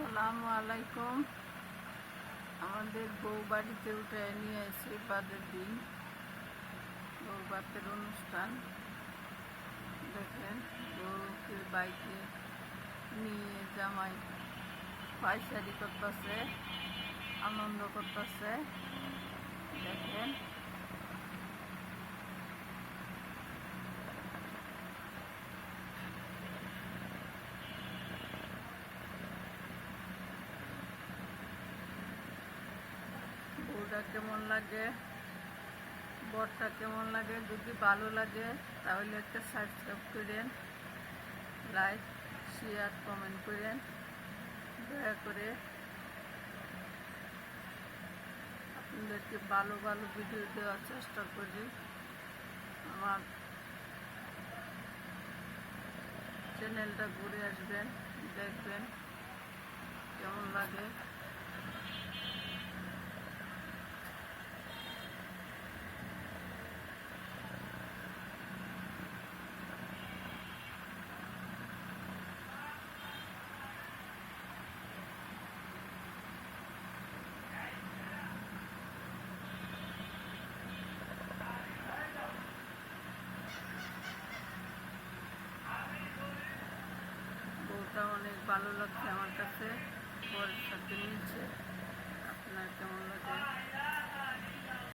আসসালামু আলাইকুম। আমাদের বউ বাড়িতে উঠে নিয়ে এসে বাদের দিন বউ ভাতের অনুষ্ঠান। দেখেন বউকে বাইকে নিয়ে জামাই পায়চারি করতেছে, আনন্দ করতেছে। দেখেন বউটা কেমন লাগে, বরটা কেমন লাগে। যদি ভালো লাগে তাহলে একটা সাবস্ক্রাইব করেন, লাইক শেয়ার কমেন্ট করেন। দয়া করে আপনাদেরকে ভালো ভালো ভিডিও দেওয়ার চেষ্টা করি। আমার চ্যানেলটা ঘুরে আসবেন, দেখবেন কেমন লাগে। বউটা অনেক ভালো লাগছে আমার কাছে, বরের সাথে মিলছে। আপনার কেমন লাগে?